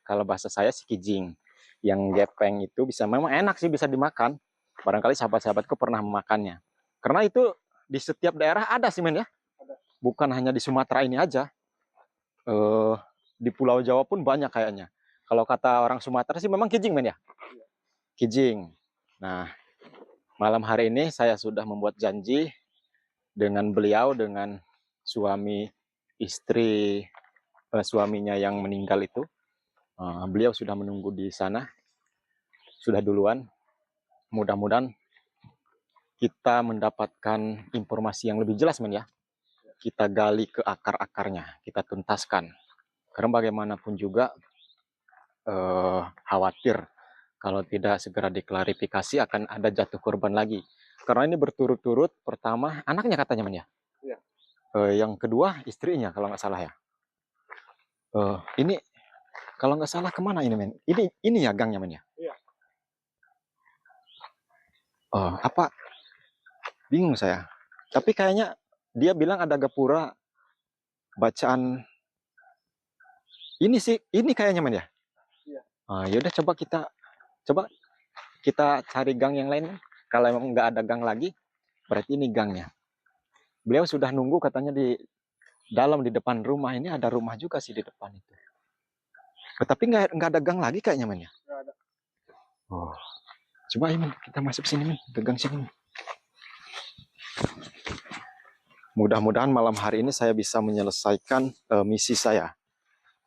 kalau bahasa saya si kijing. Yang gepeng itu memang enak sih, bisa dimakan. Barangkali sahabat-sahabatku pernah memakannya. Karena itu di setiap daerah ada sih men ya. Bukan hanya di Sumatera ini aja. Di Pulau Jawa pun banyak kayaknya. Kalau kata orang Sumatera sih memang kijing men ya. Kijing. Nah, malam hari ini saya sudah membuat janji dengan beliau, dengan suaminya yang meninggal itu. Beliau sudah menunggu di sana, sudah duluan. Mudah-mudahan kita mendapatkan informasi yang lebih jelas men ya. Kita gali ke akar-akarnya, kita tuntaskan. Karena bagaimanapun juga khawatir kalau tidak segera diklarifikasi akan ada jatuh korban lagi. Karena ini berturut-turut, pertama anaknya katanya men ya. Iya. Yang kedua istrinya kalau nggak salah ya. Ini kalau nggak salah kemana ini men? Ini ya gangnya men ya. Iya. Apa? Bingung saya. Tapi kayaknya dia bilang ada gapura bacaan. Ini sih, ini kayaknya men ya. Iya. Yaudah coba kita cari gang yang lain. Kalau memang nggak ada gang lagi, berarti ini gangnya. Beliau sudah nunggu katanya di depan rumah. Ini ada rumah juga sih di depan itu. Tapi nggak ada gang lagi kayaknya men ya. Nggak ada. Coba ini kita masuk sini men, ke gang sini. Mudah-mudahan malam hari ini saya bisa menyelesaikan misi saya.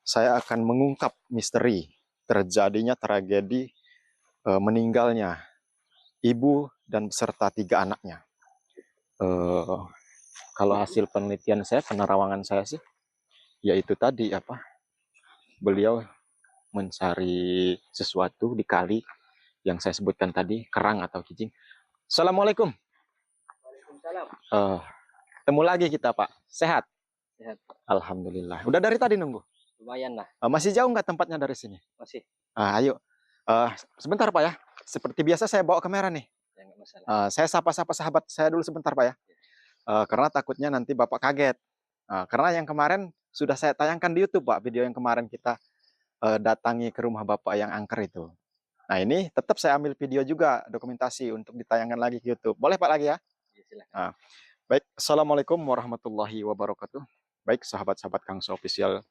Saya akan mengungkap misteri terjadinya tragedi meninggalnya ibu dan beserta 3 anaknya. Kalau hasil penelitian saya, penerawangan saya sih, yaitu tadi beliau mencari sesuatu di kali yang saya sebutkan tadi, kerang atau kijing. Assalamualaikum. Waalaikumsalam. Ketemu lagi kita Pak, sehat? Sehat. Alhamdulillah. Udah dari tadi nunggu? Lumayan lah. Masih jauh nggak tempatnya dari sini? Masih. Ayo. Sebentar Pak ya. Seperti biasa saya bawa kamera nih. Ya, nggak masalah. Saya sapa-sapa sahabat saya dulu sebentar Pak ya. Karena takutnya nanti Bapak kaget. Karena yang kemarin sudah saya tayangkan di YouTube Pak, video yang kemarin kita datangi ke rumah Bapak yang angker itu. Nah ini tetap saya ambil video juga, dokumentasi untuk ditayangkan lagi ke YouTube. Boleh Pak lagi ya? Ya silakan. Baik, Assalamualaikum warahmatullahi wabarakatuh. Baik, sahabat-sahabat Kangso Official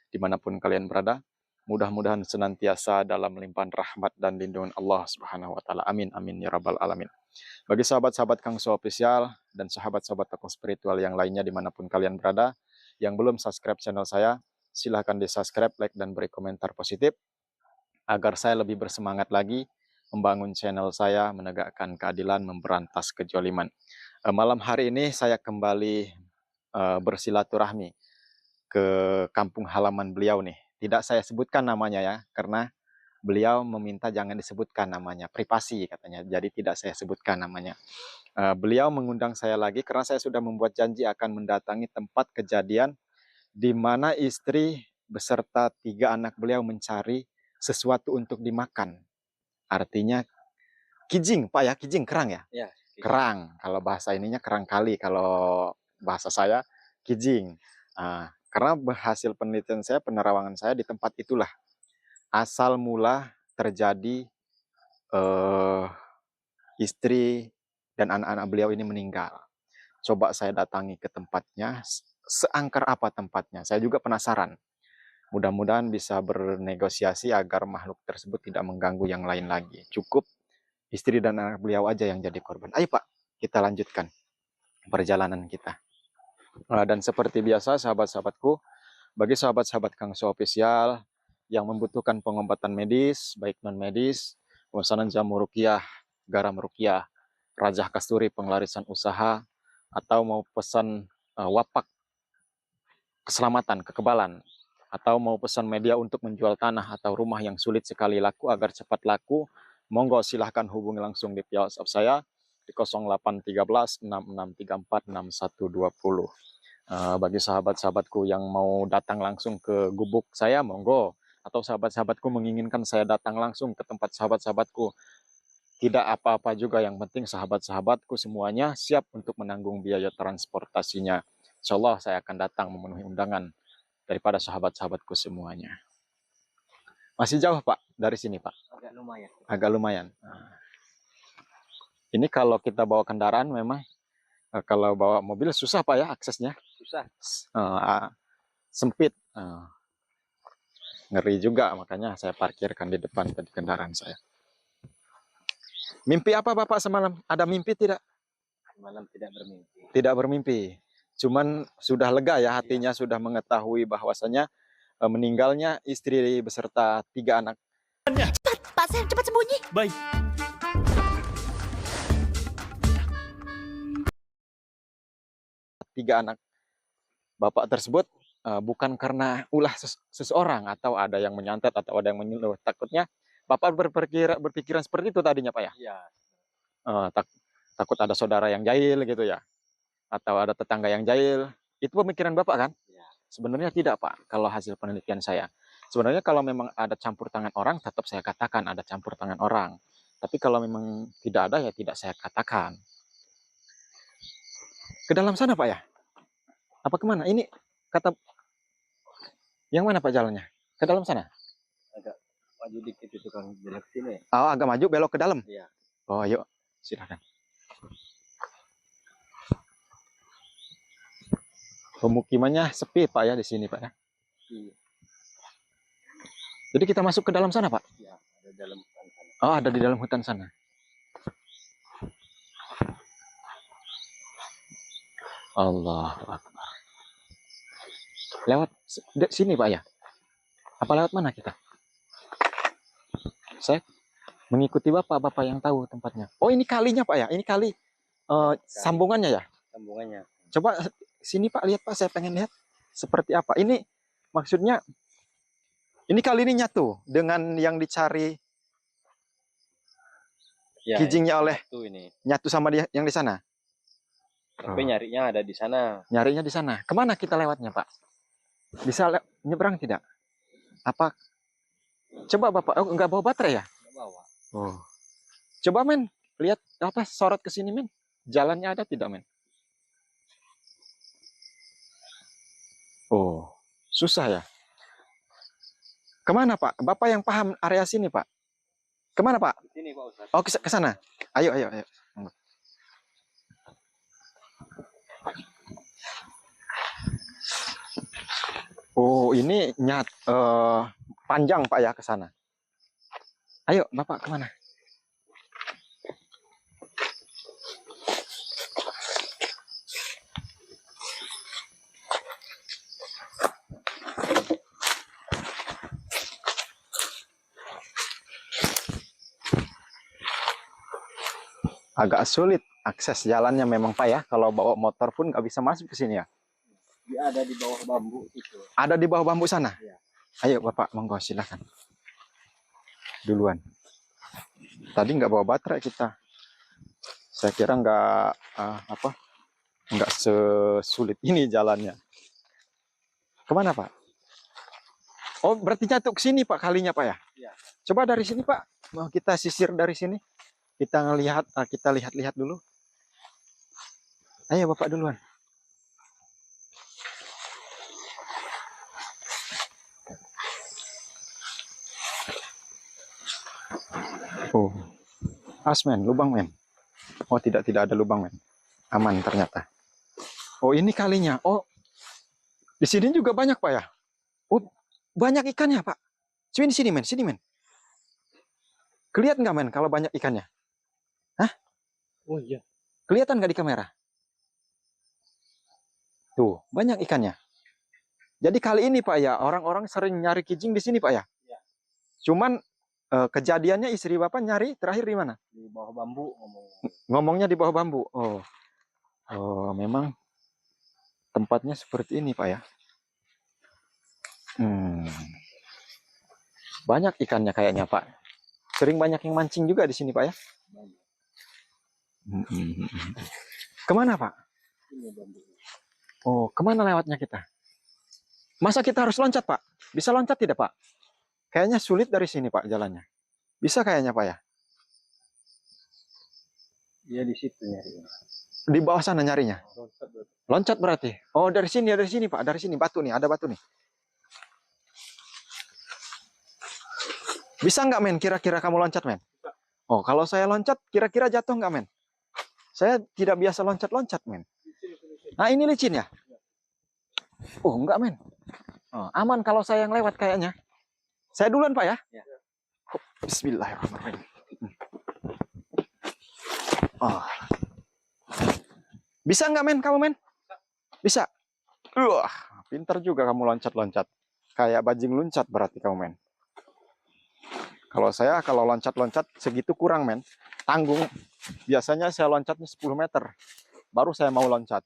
dimanapun kalian berada, mudah-mudahan senantiasa dalam limpahan rahmat dan lindungan Allah Subhanahu wa Ta'ala. Amin, amin ya Rabbal 'Alamin. Bagi sahabat-sahabat Kangso Official dan sahabat-sahabat tokoh spiritual yang lainnya dimanapun kalian berada, yang belum subscribe channel saya, silahkan di-subscribe, like, dan beri komentar positif, agar saya lebih bersemangat lagi membangun channel saya, menegakkan keadilan, memberantas kezaliman. Malam hari ini saya kembali bersilaturahmi ke kampung halaman beliau nih. Tidak saya sebutkan namanya ya, karena beliau meminta jangan disebutkan namanya, privasi katanya. Jadi tidak saya sebutkan namanya. Beliau mengundang saya lagi karena saya sudah membuat janji akan mendatangi tempat kejadian di mana istri beserta 3 anak beliau mencari sesuatu untuk dimakan. Artinya kijing, Pak ya, kijing, kerang ya? Ya. Kerang, kalau bahasa ininya kerang kali, kalau bahasa saya kijing. Karena hasil penelitian saya, penerawangan saya di tempat itulah asal mula terjadi istri dan anak-anak beliau ini meninggal. Coba saya datangi ke tempatnya, seangker apa tempatnya, saya juga penasaran. Mudah-mudahan bisa bernegosiasi agar makhluk tersebut tidak mengganggu yang lain lagi. Cukup istri dan anak beliau aja yang jadi korban. Ayo Pak, kita lanjutkan perjalanan kita. Dan seperti biasa sahabat-sahabatku, bagi sahabat-sahabat Kangso Official yang membutuhkan pengobatan medis, baik non-medis, pemesanan jamu ruqyah, garam ruqyah, rajah kasturi pengelarisan usaha, atau mau pesan wapak keselamatan, kekebalan, atau mau pesan media untuk menjual tanah atau rumah yang sulit sekali laku agar cepat laku, monggo silahkan hubungi langsung di WhatsApp saya di 0813 6634 6120. Bagi sahabat-sahabatku yang mau datang langsung ke gubuk saya, monggo. Atau sahabat-sahabatku menginginkan saya datang langsung ke tempat sahabat-sahabatku, tidak apa-apa juga. Yang penting sahabat-sahabatku semuanya siap untuk menanggung biaya transportasinya. Insya Allah saya akan datang memenuhi undangan daripada sahabat-sahabatku semuanya. Masih jauh Pak dari sini Pak? Agak lumayan. Agak lumayan. Nah, ini kalau kita bawa kendaraan memang, kalau bawa mobil susah Pak ya aksesnya. Susah. Sempit. Ngeri juga, makanya saya parkirkan di depan tadi kendaraan saya. Mimpi apa Bapak semalam? Ada mimpi tidak? Semalam tidak bermimpi. Tidak bermimpi. Cuman sudah lega ya hatinya, sudah mengetahui bahwasanya meninggalnya istri beserta 3 anak. Cepat, Pak Sam, cepat sembunyi. Baik. Tiga anak Bapak tersebut bukan karena ulah seseorang atau ada yang menyantet atau ada yang menyuruh. Takutnya Bapak berpikiran seperti itu tadinya Pak ya? Iya. Takut ada saudara yang jahil gitu ya, atau ada tetangga yang jahil. Itu pemikiran Bapak kan? Ya. Sebenarnya tidak Pak, kalau hasil penelitian saya. Sebenarnya kalau memang ada campur tangan orang, tetap saya katakan ada campur tangan orang. Tapi kalau memang tidak ada, ya tidak saya katakan. Ke dalam sana Pak ya? Apa kemana? Ini kata yang mana Pak jalannya? Ke dalam sana? Agak maju dikit itu kan belok sini. Oh, agak maju belok ke dalam? Iya. Oh, yuk. Silakan. Pemukimannya sepi Pak ya di sini Pak ya? Iya. Jadi kita masuk ke dalam sana Pak? Iya, ada dalam hutan sana. Oh, ada di dalam hutan sana. Allahu Akbar. Lewat sini Pak ya? Apa lewat mana kita? Saya mengikuti Bapak yang tahu tempatnya. Oh, ini kalinya Pak ya? Ini kali sambungannya ya? Sambungannya. Coba sini Pak, lihat Pak, saya pengen lihat seperti apa. Ini maksudnya, ini kali ini nyatu dengan yang dicari Ya, kijingnya oleh ini. Nyatu sama dia yang di sana. Tapi nyarinya ada di sana. Nyarinya di sana. Kemana kita lewatnya Pak? Bisa nyebrang tidak? Apa? Coba Bapak, oh, enggak bawa baterai ya? Enggak bawa. Oh. Coba men, lihat apa sorot ke sini men. Jalannya ada tidak men? Oh, susah ya. Kemana Pak? Bapak yang paham area sini Pak. Kemana Pak? Di sini Pak Ustaz. Oh, ke sana. Ayo. Oh, ini panjang Pak ya ke sana. Ayo Bapak kemana? Agak sulit akses jalannya memang Pak ya. Kalau bawa motor pun nggak bisa masuk ke sini ya. Dia ada di bawah bambu itu. Ada di bawah bambu sana? Ya. Ayo Bapak, monggo silakan. Duluan. Tadi nggak bawa baterai kita. Saya kira nggak nggak sesulit ini jalannya. Kemana Pak? Oh, berarti nyatu ke sini Pak kalinya Pak ya? Ya. Coba dari sini Pak. Mau kita sisir dari sini. Kita ngelihat, kita lihat-lihat dulu. Ayo Bapak duluan. Oh, asmen, lubang men. Oh, tidak ada lubang men. Aman ternyata. Oh, ini kalinya. Oh, di sini juga banyak Pak ya. Oh, banyak ikannya Pak. Sini men, sini men. Kelihatan nggak men kalau banyak ikannya? Hah? Oh iya. Kelihatan nggak di kamera? Tuh, banyak ikannya. Jadi kali ini Pak ya, orang-orang sering nyari kijing di sini Pak ya? Iya. Cuman kejadiannya istri Bapak nyari terakhir di mana? Di bawah bambu Ngomongnya di bawah bambu. Oh, memang tempatnya seperti ini Pak ya. Banyak ikannya kayaknya Pak. Sering banyak yang mancing juga di sini Pak ya. Kemana Pak? Oh, kemana lewatnya kita? Masa kita harus loncat Pak? Bisa loncat tidak Pak? Kayaknya sulit dari sini Pak jalannya. Bisa kayaknya Pak ya? Iya di situ nyarinya. Di bawah sana nyarinya. Loncat berarti. Oh, dari sini Pak, dari sini batu nih, ada batu nih. Bisa nggak men? Kira-kira kamu loncat men? Oh, kalau saya loncat, kira-kira jatuh nggak men? Saya tidak biasa loncat-loncat men. Nah ini licin ya? Oh enggak men. Oh, aman kalau saya yang lewat kayaknya. Saya duluan Pak ya? Ya. Bismillahirrahmanirrahim. Oh. Bisa nggak men kamu men? Bisa. Wah, pinter juga kamu loncat-loncat. Kayak bajing loncat berarti kamu men. Kalau saya kalau loncat-loncat segitu kurang men. Tanggung. Biasanya saya loncatnya 10 meter. Baru saya mau loncat.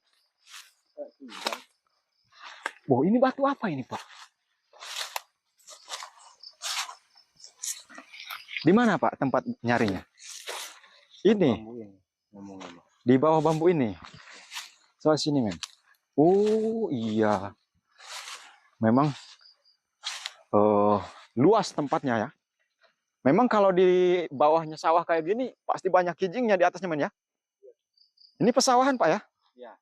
Wow, ini batu apa ini Pak? Di mana Pak tempat nyarinya? Ini. Di bawah bambu ini. Soal sini men. Oh iya. Memang luas tempatnya ya. Memang kalau di bawahnya sawah kayak gini pasti banyak kijingnya di atasnya men ya. Ini pesawahan Pak ya? Ya.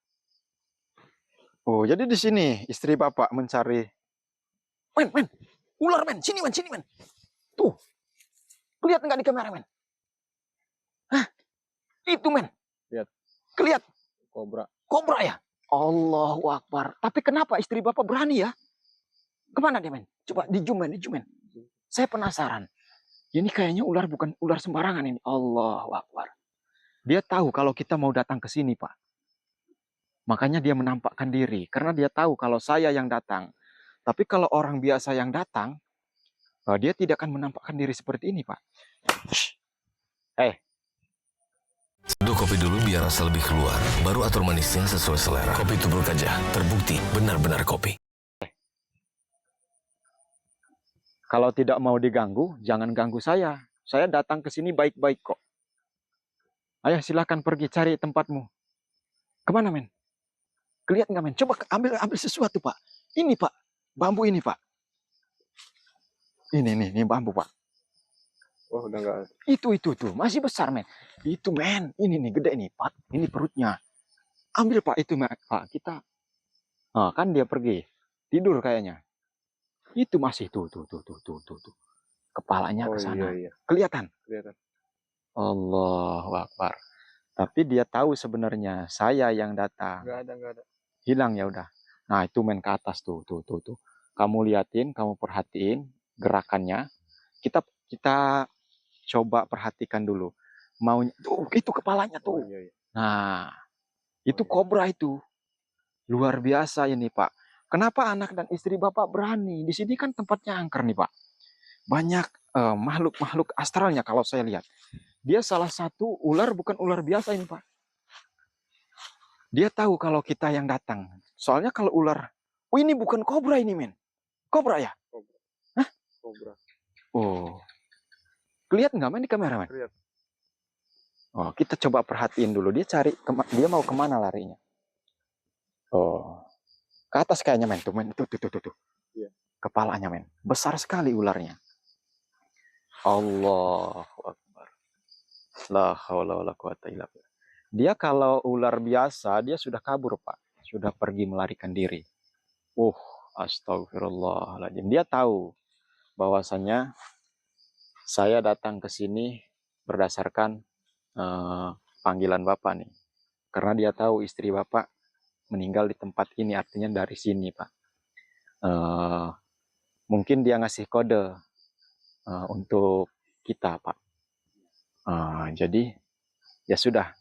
Oh jadi di sini istri Bapak mencari. Men, ular men, sini men. Tuh, kelihatan nggak di kamera men? Hah, itu men. Lihat. Kelihatan. Kobra ya? Allahu Akbar. Tapi kenapa istri Bapak berani ya? Kemana dia men? Coba di zoom men. Saya penasaran. Ini kayaknya ular bukan ular sembarangan ini. Allahu Akbar. Dia tahu kalau kita mau datang ke sini Pak. Makanya dia menampakkan diri. Karena dia tahu kalau saya yang datang. Tapi kalau orang biasa yang datang, dia tidak akan menampakkan diri seperti ini Pak. Seduh kopi dulu biar rasa lebih keluar. Baru atur manisnya sesuai selera. Kopi Tubruk Gajah, terbukti benar-benar kopi. Kalau tidak mau diganggu, jangan ganggu saya. Saya datang ke sini baik-baik kok. Ayo silakan pergi cari tempatmu. Kemana men? Kelihatan nggak men? Coba ambil sesuatu Pak. Ini Pak, bambu ini Pak. Ini bambu Pak. Oh udah nggak. Itu tuh masih besar men. Itu men, ini nih gede nih Pak. Ini perutnya. Ambil Pak itu Pak. Kita. Nah, kan dia pergi tidur kayaknya. Itu masih tuh. Kepalanya ke sana. Iya. Kelihatan. Kelihatan. Allahu Akbar. Tapi dia tahu sebenarnya saya yang datang. Nggak ada. Hilang ya udah. Nah itu main ke atas tuh. Kamu liatin, kamu perhatiin gerakannya. Kita coba perhatikan dulu. Maunya tuh itu kepalanya tuh. Oh, iya. Nah itu kobra itu. Luar biasa ini Pak. Kenapa anak dan istri Bapak berani? Di sini kan tempatnya angker nih Pak. Banyak makhluk-makhluk astralnya kalau saya lihat. Dia salah satu ular, bukan ular biasa ini Pak. Dia tahu kalau kita yang datang. Soalnya kalau ular, oh ini bukan kobra ini men. Kobra ya? Kobra. Hah? Kobra. Oh. Kelihatan nggak men di kamera men? Lihat. Oh, kita coba perhatiin dulu. Dia dia mau kemana larinya? Oh. Ke atas kayaknya men. Tuh men. Tuh. Iya. Kepalanya men. Besar sekali ularnya. Allahu Akbar. La haula wala quwata illa billah. Dia kalau ular biasa, dia sudah kabur, Pak. Sudah pergi melarikan diri. Astagfirullahaladzim. Dia tahu bahwasannya saya datang ke sini berdasarkan panggilan Bapak nih. Karena dia tahu istri Bapak meninggal di tempat ini, artinya dari sini, Pak. Mungkin dia ngasih kode untuk kita, Pak. Jadi, ya sudah.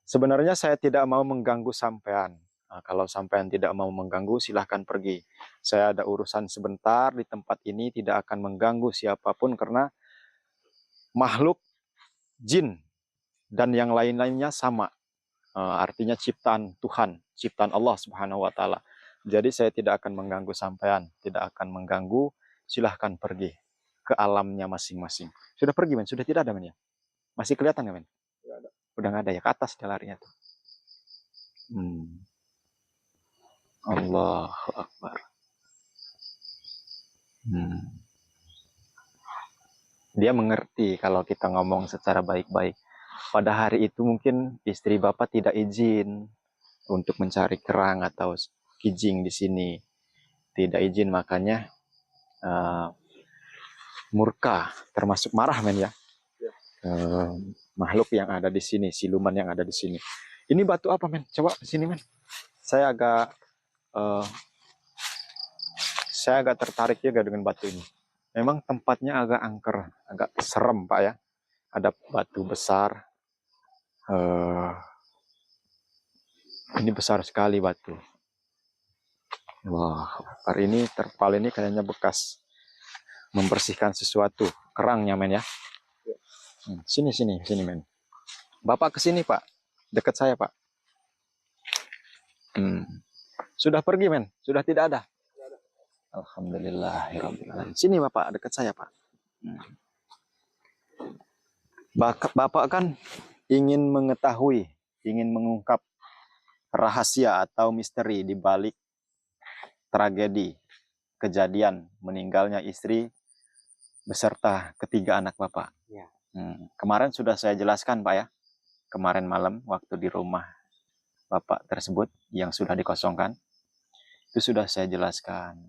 Sebenarnya saya tidak mau mengganggu sampean. Kalau sampean tidak mau mengganggu, silahkan pergi. Saya ada urusan sebentar di tempat ini, tidak akan mengganggu siapapun karena makhluk jin dan yang lain-lainnya sama. Artinya ciptaan Tuhan, ciptaan Allah Subhanahu wa Ta'ala. Jadi saya tidak akan mengganggu sampean, tidak akan mengganggu. Silahkan pergi ke alamnya masing-masing. Sudah pergi men, sudah tidak ada men ya? Masih kelihatan nggak men? Nggak ada. Udah nggak ada ya, ke atas dia larinya tuh. Allahu Akbar. Dia mengerti kalau kita ngomong secara baik-baik. Pada hari itu mungkin istri Bapak tidak izin untuk mencari kerang atau kijing di sini. Tidak izin, makanya murka, termasuk marah men ya. Makhluk yang ada di sini, siluman yang ada di sini. Ini batu apa men? Coba ke sini men. Saya agak tertarik juga dengan batu ini. Memang tempatnya agak angker, agak serem Pak ya. Ada batu besar. Ini besar sekali batu. Wah, hari ini terpal ini kayaknya bekas membersihkan sesuatu. Kerangnya men ya. Sini men. Bapak kesini Pak, dekat saya Pak. Sudah pergi men, sudah tidak ada. Alhamdulillahirrahmanirrahim. Sini Bapak, dekat saya Pak. Bapak kan ingin mengetahui, ingin mengungkap rahasia atau misteri di balik tragedi kejadian meninggalnya istri beserta ketiga anak Bapak. Ya. Kemarin sudah saya jelaskan Pak ya. Kemarin malam waktu di rumah Bapak tersebut yang sudah dikosongkan, itu sudah saya jelaskan.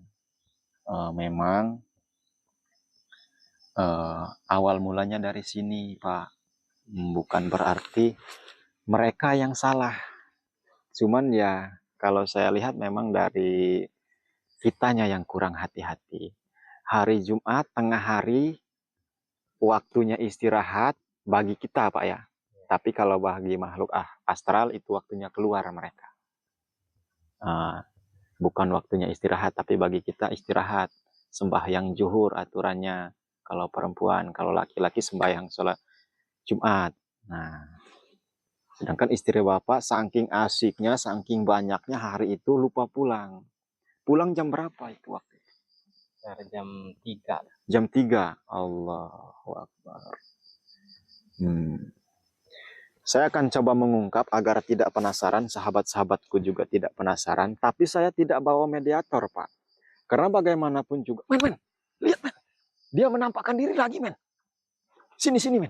Memang awal mulanya dari sini Pak. Bukan berarti mereka yang salah. Cuman ya kalau saya lihat memang dari kitanya yang kurang hati-hati. Hari Jumat tengah hari waktunya istirahat bagi kita Pak ya. Tapi kalau bagi makhluk astral itu waktunya keluar mereka. Bukan waktunya istirahat, tapi bagi kita istirahat. Sembahyang zuhur aturannya. Kalau perempuan, kalau laki-laki sembahyang sholat Jumat. Nah, sedangkan istri Bapak saking asiknya, saking banyaknya hari itu lupa pulang. Pulang jam berapa itu waktu? Jam 3. Jam 3. Allahu Akbar. Saya akan coba mengungkap agar tidak penasaran, sahabat-sahabatku juga tidak penasaran, tapi saya tidak bawa mediator, Pak. Karena bagaimanapun juga, men, lihat men, dia menampakkan diri lagi men. Sini men.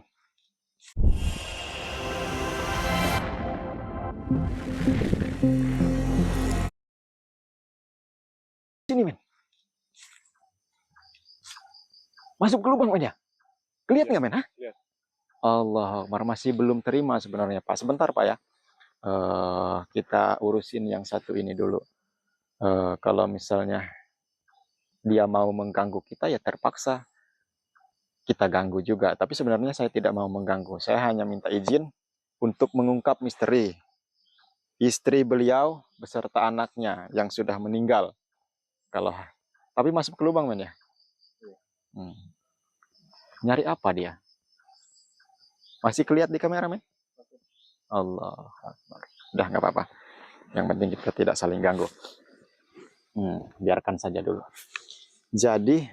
Sini men. Masuk ke lubang men ya. Lihat nggak men? Lihat. Allah Akbar, masih belum terima sebenarnya Pak. Sebentar Pak ya. Kita urusin yang satu ini dulu. Kalau misalnya dia mau mengganggu kita ya terpaksa kita ganggu juga. Tapi sebenarnya saya tidak mau mengganggu. Saya hanya minta izin untuk mengungkap misteri istri beliau beserta anaknya yang sudah meninggal. Tapi masuk ke lubang men ya. Nyari apa dia? Masih kelihatan di kamera men? Allah Akbar. Udah nggak apa-apa. Yang penting kita tidak saling ganggu. Biarkan saja dulu. Jadi,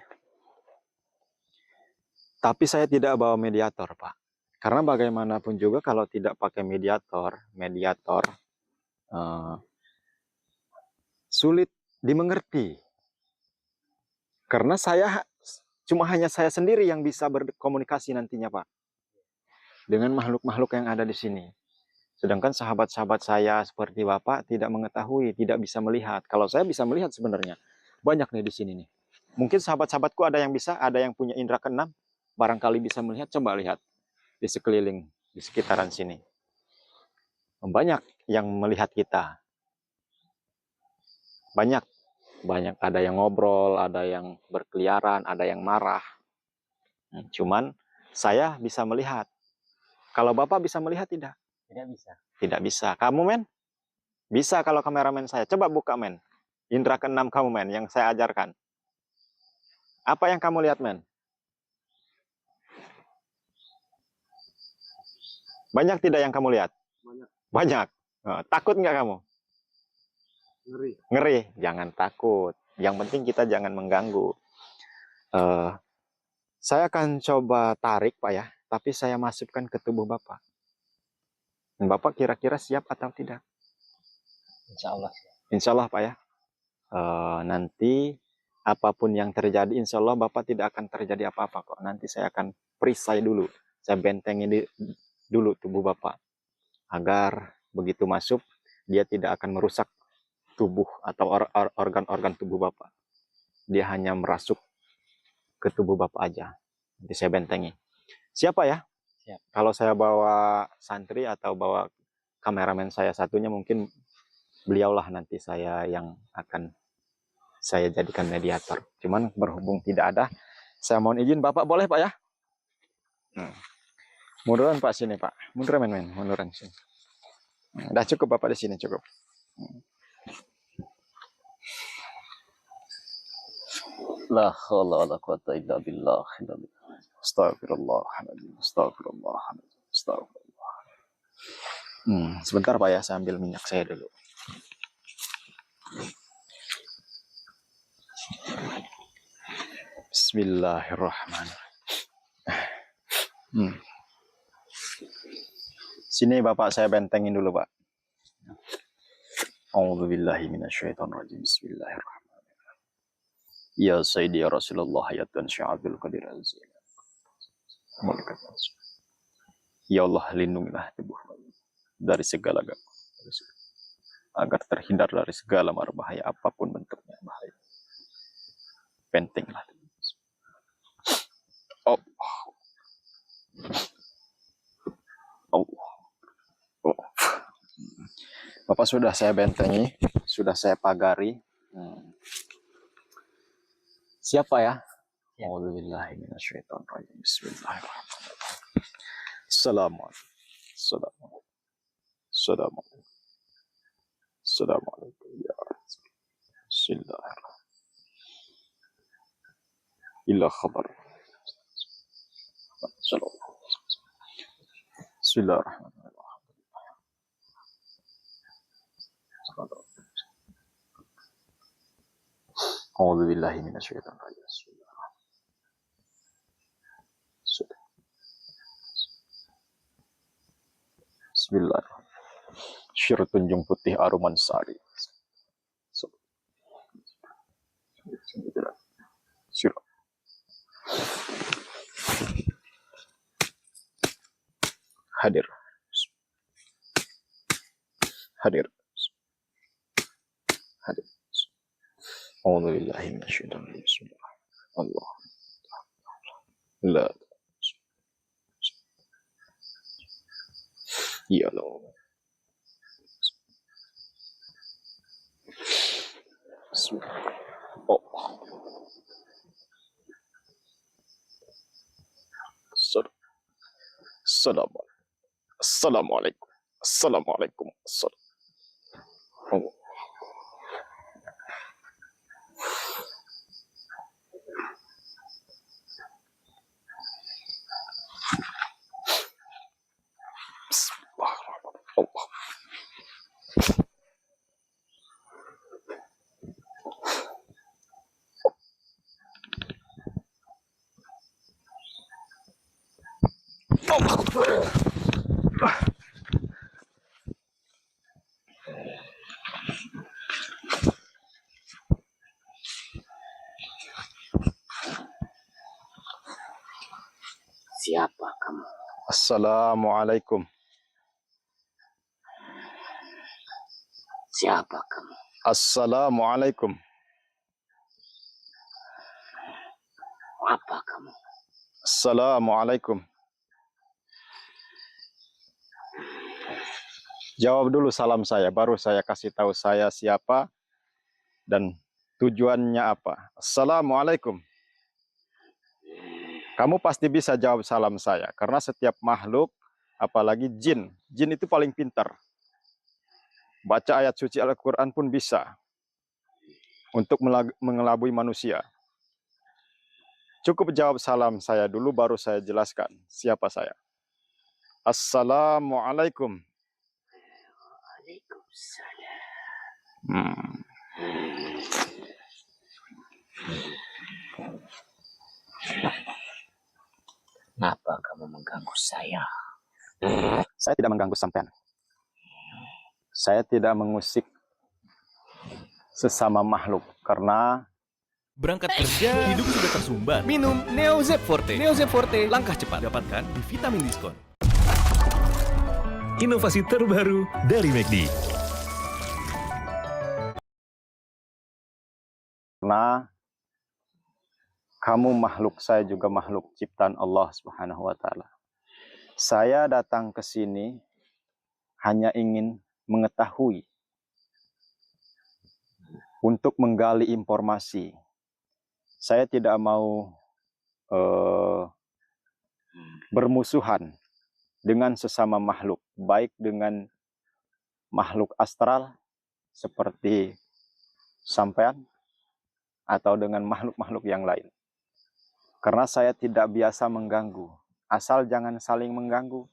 tapi saya tidak bawa mediator Pak. Karena bagaimanapun juga kalau tidak pakai mediator sulit dimengerti. Karena hanya saya sendiri yang bisa berkomunikasi nantinya Pak. Dengan makhluk-makhluk yang ada di sini. Sedangkan sahabat-sahabat saya seperti Bapak tidak mengetahui, tidak bisa melihat. Kalau saya bisa melihat sebenarnya. Banyak nih di sini nih. Mungkin sahabat-sahabatku ada yang bisa, ada yang punya indera keenam. Barangkali bisa melihat, coba lihat. Di sekeliling, di sekitaran sini. Banyak yang melihat kita. Banyak. Ada yang ngobrol, ada yang berkeliaran, ada yang marah. Cuman saya bisa melihat. Kalau Bapak bisa melihat tidak? Tidak bisa. Tidak bisa. Kamu men? Bisa kalau kameramen saya. Coba buka men. Indra keenam kamu men yang saya ajarkan. Apa yang kamu lihat men? Banyak tidak yang kamu lihat? Banyak. Takut nggak kamu? Ngeri. Jangan takut. Yang penting kita jangan mengganggu. Saya akan coba tarik Pak ya. Tapi saya masukkan ke tubuh Bapak. Bapak kira-kira siap atau tidak? Insya Allah. Insya Allah Pak ya. Nanti apapun yang terjadi, insya Allah Bapak tidak akan terjadi apa-apa kok. Nanti saya akan perisai dulu. Saya bentengin dulu tubuh Bapak. Agar begitu masuk, dia tidak akan merusak tubuh atau organ-organ tubuh Bapak. Dia hanya merasuk ke tubuh Bapak aja. Nanti saya bentengi. Siapa ya? Siap. Kalau saya bawa santri atau bawa kameramen saya satunya, mungkin beliaulah nanti saya yang akan saya jadikan mediator. Cuman berhubung tidak ada, saya mohon izin Bapak, boleh Pak ya? Munduran Pak sini Pak. Munduran men, munduran sini. Udah cukup Bapak di sini, cukup. La haula wala quwata illa billah. Astagfirullahaladzim, astagfirullahaladzim, astagfirullah. Sebentar Pak ya, saya ambil minyak saya dulu. Bismillahirrahmanirrahim. Sini Bapak, saya bentengin dulu Pak. A'udzubillahi minasyaitonirrajim. Bismillahirrahmanirrahim. Ya Sayyidi ya Rasulullah hayatan sya'abul qadir azim. Ya Allah, lindungilah tubuh dari segala gangguan, agar terhindar dari segala mara bahaya apapun bentuknya bahaya. Pentinglah. Oh. Bapak sudah saya bentengi, sudah saya pagari. Siapa ya? A'udzubillahi minasyaitonirrajim. Bismillahirrahmanirrahim. Assalamualaikum. Assalamualaikum. Assalamualaikum. Assalamualaikum ya Rasul. Bismillahirrahmanirrahim. Ila khabar. Bismillahirrahmanirrahim. A'udzubillahi minasyaitonirrajim. Bismillahirrahmanirrahim. Syir Tunjung Putih Aruman Sari. Syir. Hadir. Hadir. Hadir. A'udzubillahi minasyaitonir rajim. Allah. La. Ya Allah. Oh. Assalamualaikum. Assalamualaikum. Oh. Allah. Siapa kamu? Assalamualaikum. Siapa kamu? Assalamualaikum. Apa kamu? Assalamualaikum. Jawab dulu salam saya, baru saya kasih tahu saya siapa dan tujuannya apa. Assalamualaikum. Kamu pasti bisa jawab salam saya, karena setiap makhluk, apalagi jin itu paling pintar. Baca ayat suci Al-Quran pun bisa untuk mengelabui manusia. Cukup jawab salam saya dulu, baru saya jelaskan siapa saya. Assalamualaikum. Waalaikumsalam. Kenapa kamu mengganggu saya? Saya tidak mengganggu sampean. Saya tidak mengusik sesama makhluk karena Berangkat kerja, hidup sudah tersumbat. Minum Neo Z Forte. Neo Z Forte, langkah cepat. Dapatkan di vitamin diskon. Inovasi terbaru dari McD. Kamu makhluk, saya juga makhluk ciptaan Allah Subhanahu wa taala. Saya datang ke sini hanya ingin mengetahui untuk menggali informasi. Saya tidak mau bermusuhan dengan sesama makhluk, baik dengan makhluk astral seperti sampean atau dengan makhluk-makhluk yang lain. Karena saya tidak biasa mengganggu, asal jangan saling mengganggu.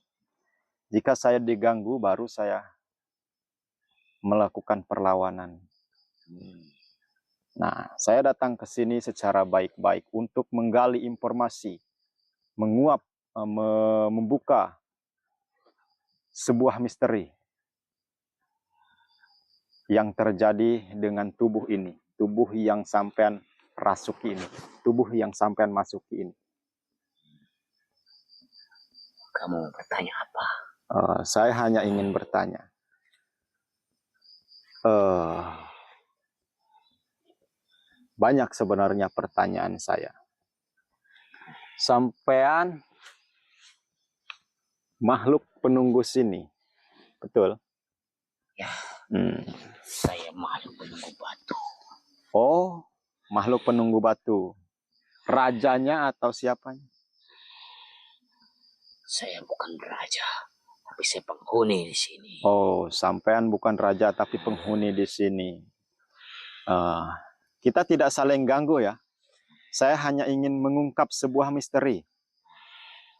Jika saya diganggu, baru saya melakukan perlawanan. Nah, saya datang ke sini secara baik-baik untuk menggali informasi, membuka sebuah misteri yang terjadi dengan tubuh ini, tubuh yang sampean rasuki ini, tubuh yang sampean masuki ini. Kamu bertanya apa? Saya hanya ingin bertanya. Banyak sebenarnya pertanyaan saya. Sampean makhluk penunggu sini, betul? Ya, saya makhluk penunggu batu. Oh, makhluk penunggu batu. Rajanya atau siapanya? Saya bukan raja, tapi saya penghuni di sini. Oh, sampean bukan raja tapi penghuni di sini. Kita tidak saling ganggu ya. Saya hanya ingin mengungkap sebuah misteri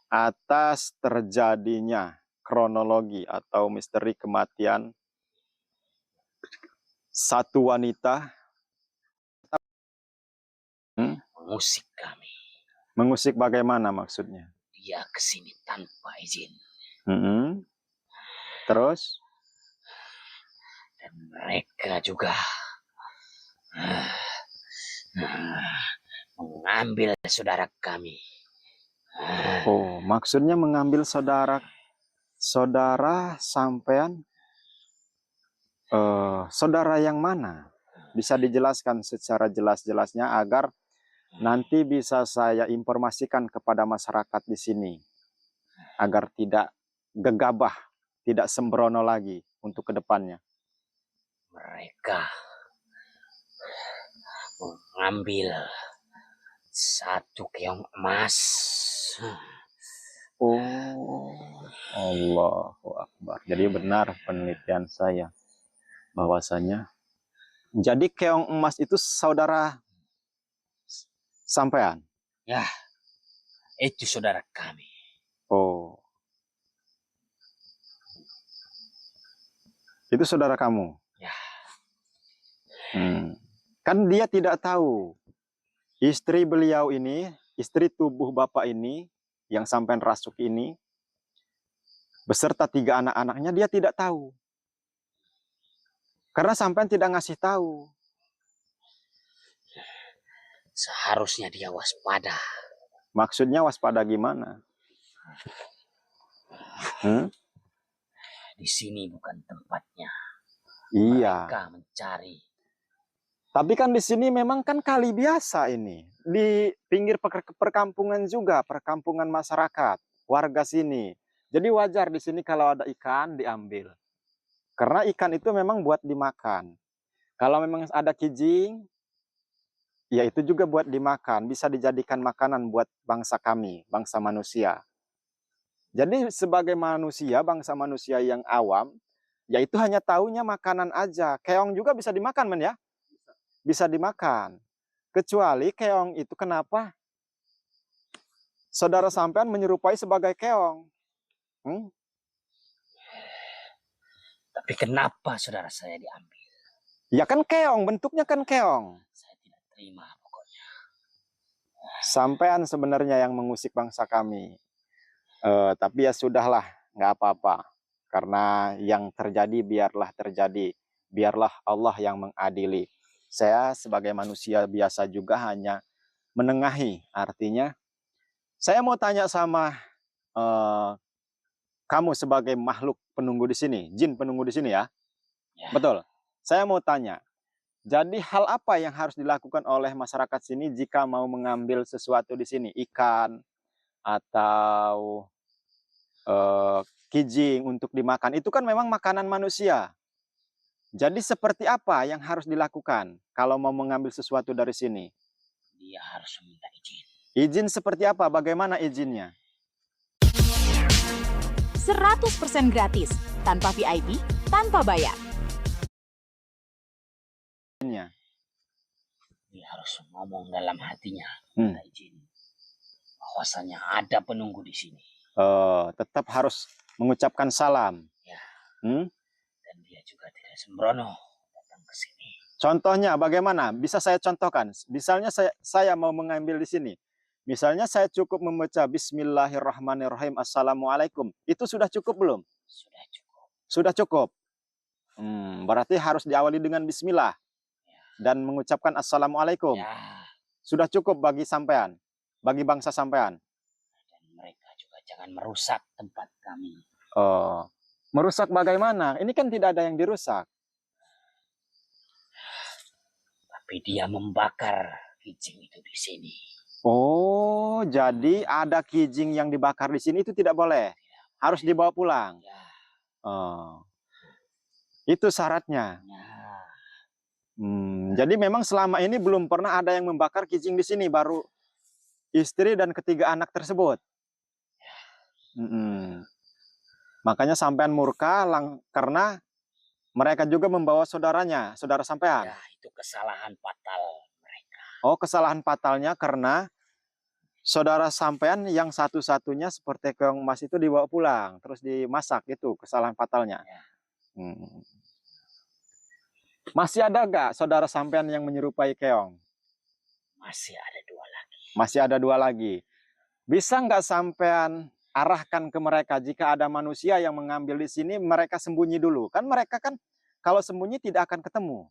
atas terjadinya kronologi atau misteri kematian satu wanita Mengusik kami. mengusik. Bagaimana maksudnya? Dia kesini tanpa izin. Terus? Dan mereka juga mengambil saudara kami. Oh, maksudnya mengambil saudara sampean. Saudara yang mana? Bisa dijelaskan secara jelas-jelasnya agar nanti bisa saya informasikan kepada masyarakat di sini agar tidak gegabah, tidak sembrono lagi untuk kedepannya. Mereka mengambil satu keong emas. Oh, Allahu Akbar. Jadi benar penelitian saya bahwasanya jadi keong emas itu saudara sampean. Ya, itu saudara kami. Oh, itu saudara kamu. Ya. Kan dia tidak tahu istri beliau ini, istri tubuh bapak ini yang sampean rasuk ini beserta 3 anak-anaknya, dia tidak tahu karena sampean tidak ngasih tahu. Seharusnya dia waspada. Maksudnya waspada gimana? Di sini bukan tempatnya. Iya. Mereka mencari. Tapi kan di sini memang kan kali biasa ini. Di pinggir perkampungan juga, perkampungan masyarakat, warga sini. Jadi wajar di sini kalau ada ikan diambil. Karena ikan itu memang buat dimakan. Kalau memang ada kijing, ya itu juga buat dimakan. Bisa dijadikan makanan buat bangsa kami, bangsa manusia. Jadi sebagai manusia, bangsa manusia yang awam, ya itu hanya taunya makanan aja. Keong juga bisa dimakan, men ya? Bisa dimakan. Kecuali keong itu kenapa saudara sampean menyerupai sebagai keong? Tapi kenapa saudara saya diambil? Ya kan keong, bentuknya kan keong. Saya tidak terima pokoknya. Sampean sebenarnya yang mengusik bangsa kami. Tapi ya sudahlah, nggak apa-apa. Karena yang terjadi biarlah terjadi. Biarlah Allah yang mengadili. Saya sebagai manusia biasa juga hanya menengahi. Artinya, saya mau tanya sama kamu sebagai makhluk penunggu di sini, jin penunggu di sini ya. Ya. Betul. Saya mau tanya, Jadi hal apa yang harus dilakukan oleh masyarakat sini jika mau mengambil sesuatu di sini? Ikan atau kijing untuk dimakan. Itu kan memang makanan manusia. Jadi seperti apa yang harus dilakukan kalau mau mengambil sesuatu dari sini? Dia harus meminta izin. Izin seperti apa? Bagaimana izinnya? 100% gratis, tanpa VIP, tanpa bayar. Izinnya. Dia harus ngomong dalam hatinya, Hmm. minta izin. Bahwasanya ada penunggu di sini. Tetap harus mengucapkan salam. Ya. Hmm? Dan dia juga tidak sembrono datang ke sini. Contohnya bagaimana? Bisa saya contohkan. Misalnya saya mau mengambil di sini. Misalnya saya cukup membaca Bismillahirrahmanirrahim. Assalamualaikum. Itu sudah cukup belum? Sudah cukup. Sudah cukup. Berarti harus diawali dengan Bismillah. Dan mengucapkan Assalamualaikum. Ya. Sudah cukup bagi sampean. Bagi bangsa sampean. Dan mereka juga jangan merusak tempat kami. Merusak bagaimana? Ini kan tidak ada yang dirusak. Tapi dia membakar kijing itu di sini. Oh, jadi ada kijing yang dibakar di sini itu tidak boleh. Harus dibawa pulang. Ya. Itu syaratnya. Ya. Jadi memang selama ini belum pernah ada yang membakar kijing di sini, baru istri dan ketiga anak tersebut. Makanya sampean murka karena mereka juga membawa saudaranya, saudara sampean. Ya, itu kesalahan fatal mereka. Oh, kesalahan fatalnya karena saudara sampean yang satu-satunya seperti keong emas itu dibawa pulang, terus dimasak, itu kesalahan fatalnya. Ya. Masih ada gak saudara sampean yang menyerupai keong? Masih ada 2 lagi. Masih ada 2 lagi. Bisa nggak sampean arahkan ke mereka jika ada manusia yang mengambil di sini, mereka sembunyi dulu. Kan mereka kan kalau sembunyi tidak akan ketemu.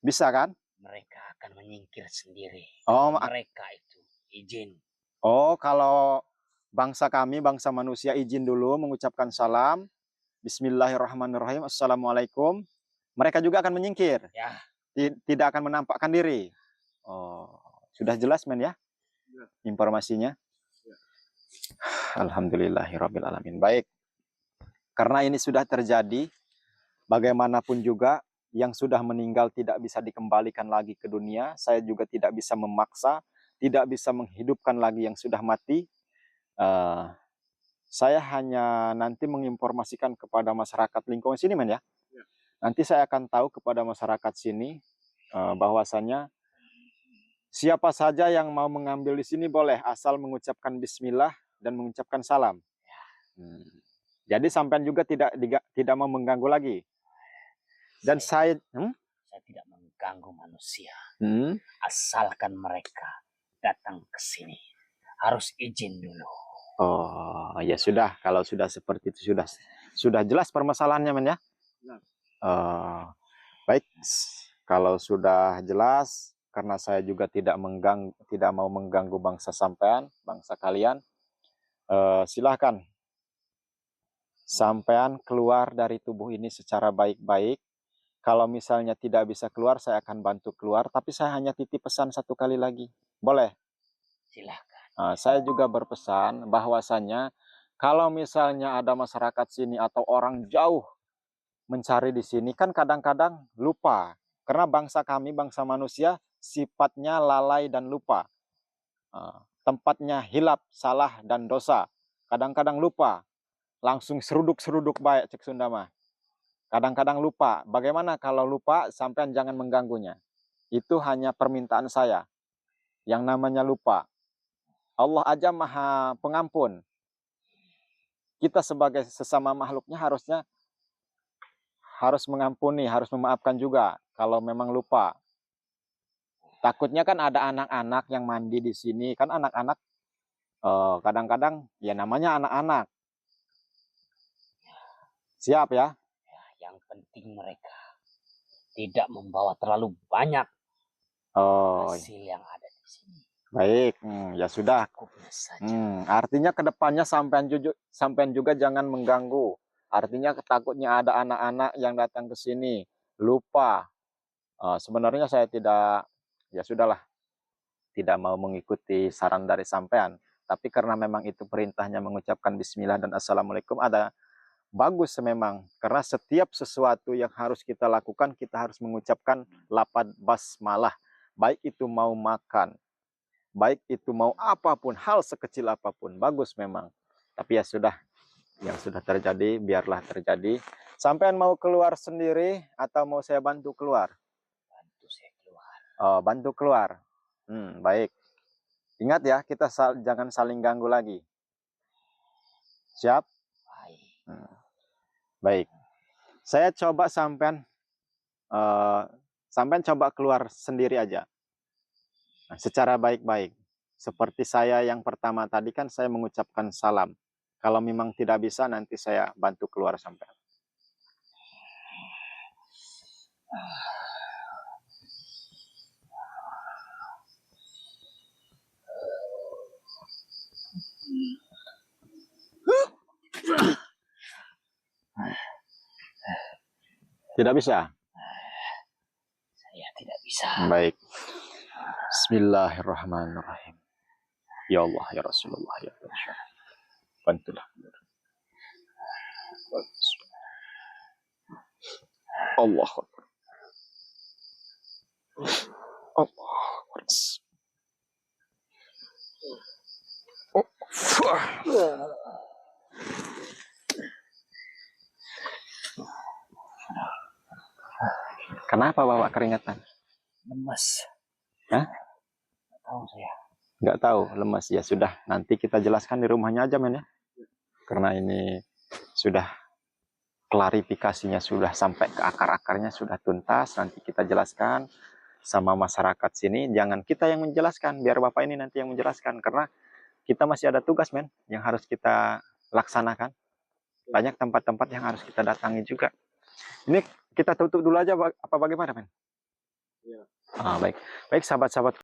Bisa kan? Mereka akan menyingkir sendiri. Oh, mereka itu izin. Oh, kalau bangsa kami, bangsa manusia izin dulu mengucapkan salam. Bismillahirrahmanirrahim. Assalamualaikum. Mereka juga akan menyingkir. Ya. Tidak akan menampakkan diri. Oh, sudah jelas men ya? Informasinya? Alhamdulillahirabbil alamin. Baik. Karena ini sudah terjadi, bagaimanapun juga yang sudah meninggal tidak bisa dikembalikan lagi ke dunia. Saya juga tidak bisa memaksa, tidak bisa menghidupkan lagi yang sudah mati. Saya hanya nanti menginformasikan kepada masyarakat lingkungan sini men ya. Nanti saya akan tahu kepada masyarakat sini bahwasannya siapa saja yang mau mengambil di sini boleh, asal mengucapkan bismillah dan mengucapkan salam. Jadi sampean juga tidak mau mengganggu lagi. Dan saya tidak mengganggu manusia. Asalkan mereka datang ke sini harus izin dulu. Oh, ya sudah, kalau sudah seperti itu sudah jelas permasalahannya men ya. Baik, kalau sudah jelas, karena saya juga tidak mau mengganggu bangsa sampean, bangsa kalian, silahkan sampean keluar dari tubuh ini secara baik-baik. Kalau misalnya tidak bisa keluar, saya akan bantu keluar, tapi saya hanya titip pesan 1 kali lagi, boleh? Silahkan. Saya juga berpesan bahwasannya kalau misalnya ada masyarakat sini atau orang jauh mencari di sini, kan kadang-kadang lupa. Karena bangsa kami, bangsa manusia, sifatnya lalai dan lupa. Tempatnya hilap, salah, dan dosa. Kadang-kadang lupa. Langsung seruduk-seruduk baik cek Sunda mah. Kadang-kadang lupa. Bagaimana kalau lupa, sampean jangan mengganggunya. Itu hanya permintaan saya. Yang namanya lupa. Allah aja maha pengampun. Kita sebagai sesama makhluknya harus mengampuni, harus memaafkan juga kalau memang lupa. Takutnya kan ada anak-anak yang mandi di sini, kan anak-anak kadang-kadang ya namanya anak-anak. Siap ya? Yang penting mereka tidak membawa terlalu banyak hasil yang ada di sini. Baik, ya sudah. Artinya kedepannya sampean juga jangan mengganggu. Artinya takutnya ada anak-anak yang datang ke sini lupa. Sebenarnya saya tidak, ya sudahlah, tidak mau mengikuti saran dari sampean. Tapi karena memang itu perintahnya mengucapkan bismillah dan assalamualaikum, ada bagus memang. Karena setiap sesuatu yang harus kita lakukan, kita harus mengucapkan lafaz basmalah. Baik itu mau makan, baik itu mau apapun, hal sekecil apapun, bagus memang. Tapi ya sudah, yang sudah terjadi, biarlah terjadi. Sampean mau keluar sendiri atau mau saya bantu keluar? Bantu saya keluar. Oh, bantu keluar. Baik. Ingat ya, kita jangan saling ganggu lagi. Siap? Baik. Baik. Saya coba sampean coba keluar sendiri aja. Nah, secara baik-baik. Seperti saya yang pertama tadi kan saya mengucapkan salam. Kalau memang tidak bisa, nanti saya bantu keluar sampean. Tidak bisa? Saya tidak bisa. Baik. Bismillahirrahmanirrahim. Ya Allah, ya Rasulullah, ya Rasulullah. Bantulah. Allah Akbar. Allah Akbar. Kenapa bawa keringetan? Lemas. Hah? Nggak tahu saya. Nggak tahu, lemas. Ya sudah, nanti kita jelaskan di rumahnya aja, men ya. Karena ini sudah klarifikasinya sudah sampai ke akar-akarnya, sudah tuntas. Nanti kita jelaskan sama masyarakat sini. Jangan kita yang menjelaskan, biar Bapak ini nanti yang menjelaskan. Karena kita masih ada tugas, men, yang harus kita laksanakan. Banyak tempat-tempat yang harus kita datangi juga. Ini kita tutup dulu aja, apa bagaimana, men? Baik. Baik, sahabat-sahabat.